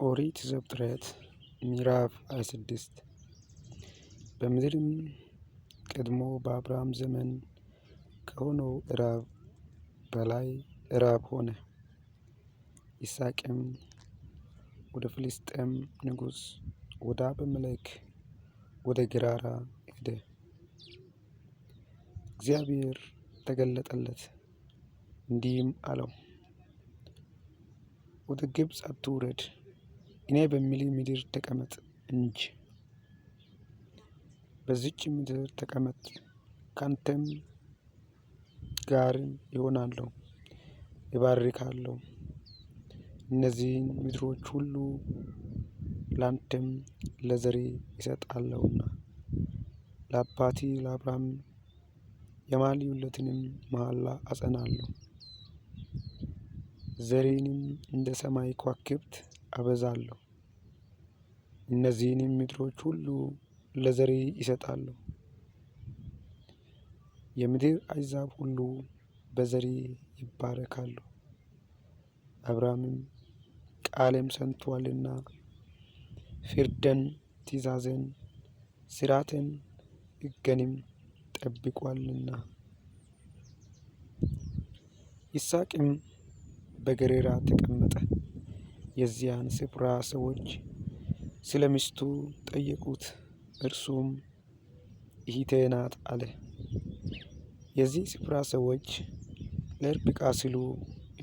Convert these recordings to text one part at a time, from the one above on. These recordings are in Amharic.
ኦሪት ዘፍጥረት ምዕራፍ 26 በምድርም ቀድሞ በአብርሃም ዘመን ከሆነው ራብ በላይ ራብ ሆነ። ይስሐቅም ወደ ፍልስጥኤም ንጉሥ ወደ አቤሜሌክ ወደ ጌራራ ሄደ። እግዚአብሔር ተገለጠለት እንዲህም አለው፣ ወደ ግብፅ አትውረድ፣ እኔ በምልህ ምድር ተቀመጥ እንጂ። በዚች ምድር ተቀመጥ፣ ካንተም ጋር እሆናለሁ፣ እባርክሃለሁ። እነዚህን ምድሮች ሁሉ ላንተም ለዘርህ እሰጣለሁና ለአባትህ ለአብርሃም የማልሁለትንም መሐላ አጸናለሁ። ዘርህንም እንደ ሰማይ ከዋክብት አበዛለሁ። እነዚህንም ምድሮች ሁሉ ለዘርህ እሰጣለሁ። የምድር አሕዛብ ሁሉ በዘርህ ይባረካሉ። አብርሃምም ቃሌን ሰምቶአልና ፍርዴን፣ ትእዛዜን፣ ሥርዓቴን፣ ሕጌንም ጠብቆአልና። ይስሐቅም በጌራራ ተቀመጠ። የዚያን ስፍራ ሰዎች ስለ ሚስቱ ጠየቁት፣ እርሱም እኅቴ ናት አለ። የዚህ ስፍራ ሰዎች ለርብቃ ሲሉ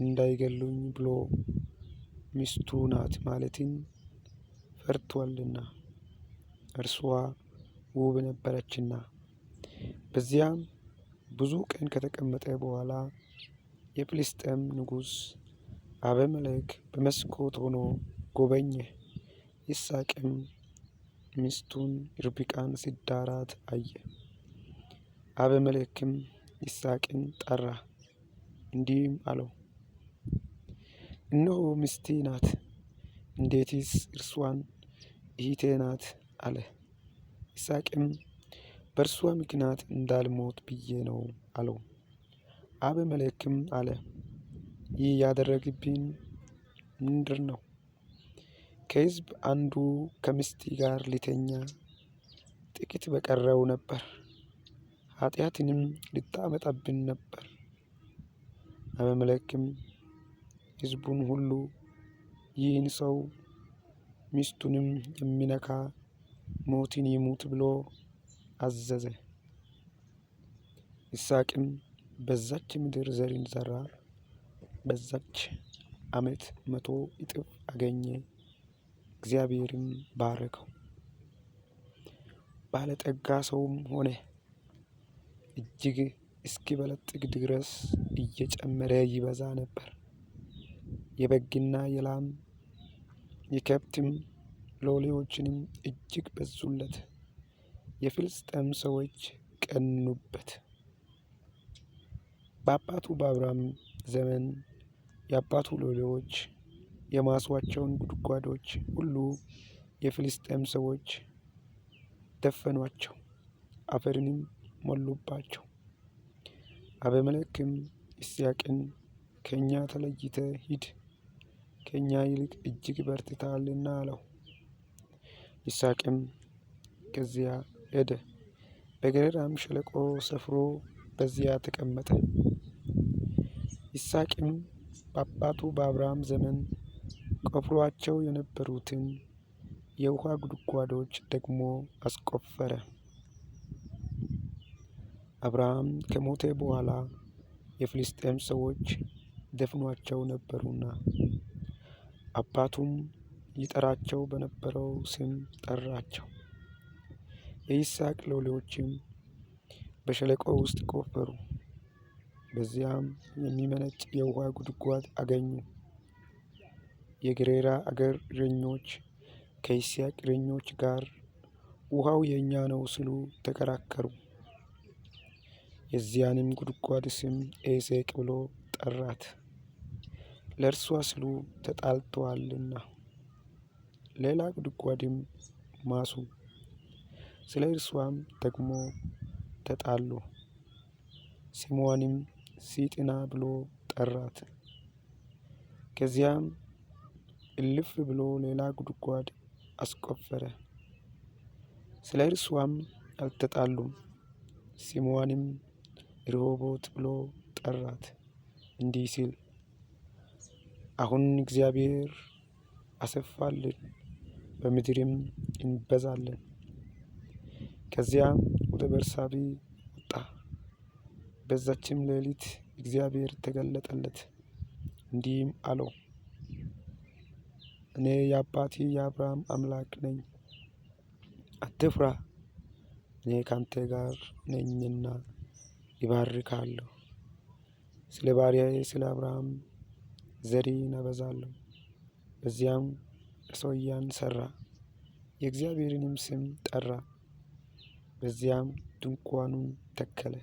እንዳይገድሉኝ ብሎ ሚስቱ ናት ማለትን ፈርቶአልና፣ እርስዋ ውብ ነበረችና። በዚያም ብዙ ቀን ከተቀመጠ በኋላ የፍልስጥኤም ንጉሥ አቤሜሌክ በመስኮት ሆኖ ጎበኘ። ይስሐቅም ሚስቱን ርብቃን ሲዳራት አየ። አቤሜሌክም ይስሐቅን ጠራ፣ እንዲህም አለው፣ እነሆ ሚስትህ ናት፣ እንዴትስ እርስዋን እኅቴ ናት አለ። ይስሐቅም በእርስዋ ምክንያት እንዳልሞት ብዬ ነው አለው። አቤሜሌክም አለ፣ ይህ ያደረግህብኝ ምንድር ነው? ከሕዝብ አንዱ ከሚስትህ ጋር ሊተኛ ጥቂት በቀረው ነበር፣ ኃጢአትንም ልታመጣብን ነበር። አቤሜሌክም ሕዝቡን ሁሉ ይህን ሰው ሚስቱንም የሚነካ ሞትን ይሙት ብሎ አዘዘ። ይስሐቅም በዛች ምድር ዘርን ዘራ፣ በዛች ዓመት 100 እጥፍ አገኘ። እግዚአብሔርም ባረከው፣ ባለጠጋ ሰውም ሆነ። እጅግ እስኪበለጥግ ድረስ እየጨመረ ይበዛ ነበር። የበግና የላም የከብትም ሎሌዎችንም እጅግ በዙለት። የፍልስጥኤም ሰዎች ቀኑበት። በአባቱ በአብርሃም ዘመን የአባቱ ሎሌዎች የማሱአቸውን ጉድጓዶች ሁሉ የፍልስጥኤም ሰዎች ደፈኗቸው፣ አፈርንም ሞሉባቸው። አቤሜሌክም ይስሐቅን ከእኛ ተለይተህ ሂድ፣ ከእኛ ይልቅ እጅግ በርትተሃልና አለው። ይስሐቅም ከዚያ ሄደ፣ በጌራራም ሸለቆ ሰፍሮ በዚያ ተቀመጠ። ይስሐቅም በአባቱ በአብርሃም ዘመን ቆፍረዋቸው የነበሩትን የውኃ ጉድጓዶች ደግሞ አስቆፈረ። አብርሃም ከሞተ በኋላ የፍልስጥኤም ሰዎች ደፍኗቸው ነበሩና፣ አባቱም ይጠራቸው በነበረው ስም ጠራቸው። የይስሐቅ ሎሌዎችም በሸለቆው ውስጥ ቆፈሩ፣ በዚያም የሚመነጭ የውኃ ጉድጓድ አገኙ። የጌራራ አገር እረኞች ከይስሐቅ እረኞች ጋር ውኃው የእኛ ነው ሲሉ ተከራከሩ። የዚያንም ጉድጓድ ስም ኤሴቅ ብሎ ጠራት፣ ለእርሷ ሲሉ ተጣልተዋልና። ሌላ ጉድጓድም ማሱ፣ ስለ እርሷም ደግሞ ተጣሉ። ስምዋንም ሲጥና ብሎ ጠራት። ከዚያም እልፍ ብሎ ሌላ ጉድጓድ አስቆፈረ። ስለ እርሷም አልተጣሉም። ስሟንም ርሆቦት ብሎ ጠራት፣ እንዲህ ሲል አሁን እግዚአብሔር አሰፋልን፣ በምድርም እንበዛለን። ከዚያም ወደ ቤርሳቤ ወጣ። በዛችም ሌሊት እግዚአብሔር ተገለጠለት፣ እንዲህም አለው፣ እኔ የአባትህ የአብርሃም አምላክ ነኝ። አትፍራ፣ እኔ ካንተ ጋር ነኝና ይባርካለሁ። ስለ ባሪያዬ ስለ አብርሃም ዘርን አበዛለሁ። በዚያም መሠዊያን ሠራ፣ የእግዚአብሔርንም ስም ጠራ። በዚያም ድንኳኑን ተከለ።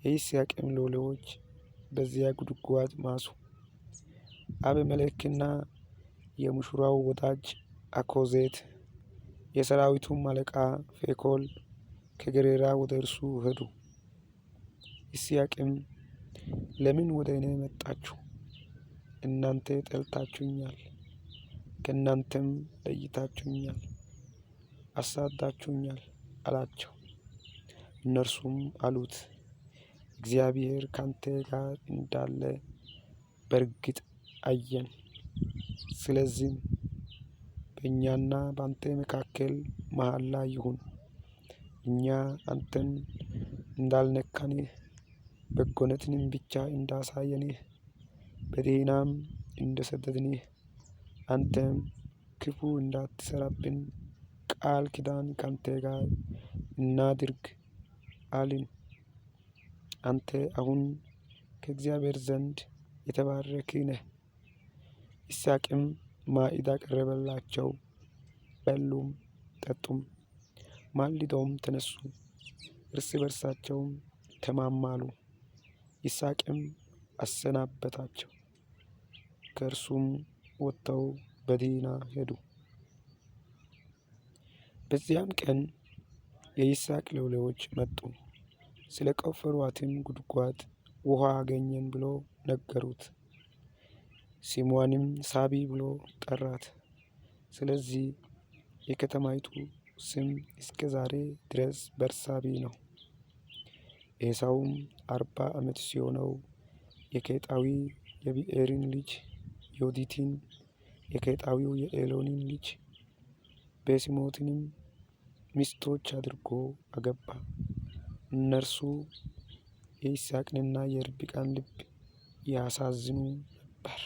የይስሐቅም ሎሌዎች በዚያ ጉድጓድ ማሱ። አቤሜሌክና የሙሽራው ወዳጅ አኮዜት፣ የሰራዊቱም አለቃ ፊኮል ከጌራራ ወደ እርሱ ሄዱ። ይስሐቅም ለምን ወደ እኔ መጣችሁ? እናንተ ጠልታችሁኛል፣ ከእናንተም ለይታችሁኛል፣ አሳዳችሁኛል አላቸው። እነርሱም አሉት፣ እግዚአብሔር ካንተ ጋር እንዳለ በእርግጥ አየን። ስለዚህም በእኛና በአንተ መካከል መሐላ ይሁን፣ እኛ አንተን እንዳልነካንህ በጎነትንም ብቻ እንዳሳየንህ በደኅናም እንደሰደድንህ አንተም ክፉ እንዳትሠራብን ቃል ኪዳን ካንተ ጋር እናድርግ አልን። አንተ አሁን ከእግዚአብሔር ዘንድ የተባረክህ ነህ። ይስሐቅም ማዕድ አቀረበላቸው፣ በሉም ጠጡም። ማልደውም ተነሱ፣ እርስ በርሳቸውም ተማማሉ። ይስሐቅም አሰናበታቸው፣ ከእርሱም ወጥተው በደኅና ሄዱ። በዚያም ቀን የይስሐቅ ሎሌዎች መጡ፣ ስለ ቆፈሩአትም ጉድጓድ ውኃ አገኘን ብሎ ነገሩት። ስሟንም ሳቢ ብሎ ጠራት። ስለዚህ የከተማይቱ ስም እስከ ዛሬ ድረስ ቤርሳቤ ነው። ኤሳውም 40 ዓመት ሲሆነው የኬጣዊ የብኤሪን ልጅ ዮዲትን፣ የኬጣዊው የኤሎንን ልጅ ቤሴሞትንም ሚስቶች አድርጎ አገባ። እነርሱ የይስሐቅንና የርብቃን ልብ ያሳዝኑ ነበር።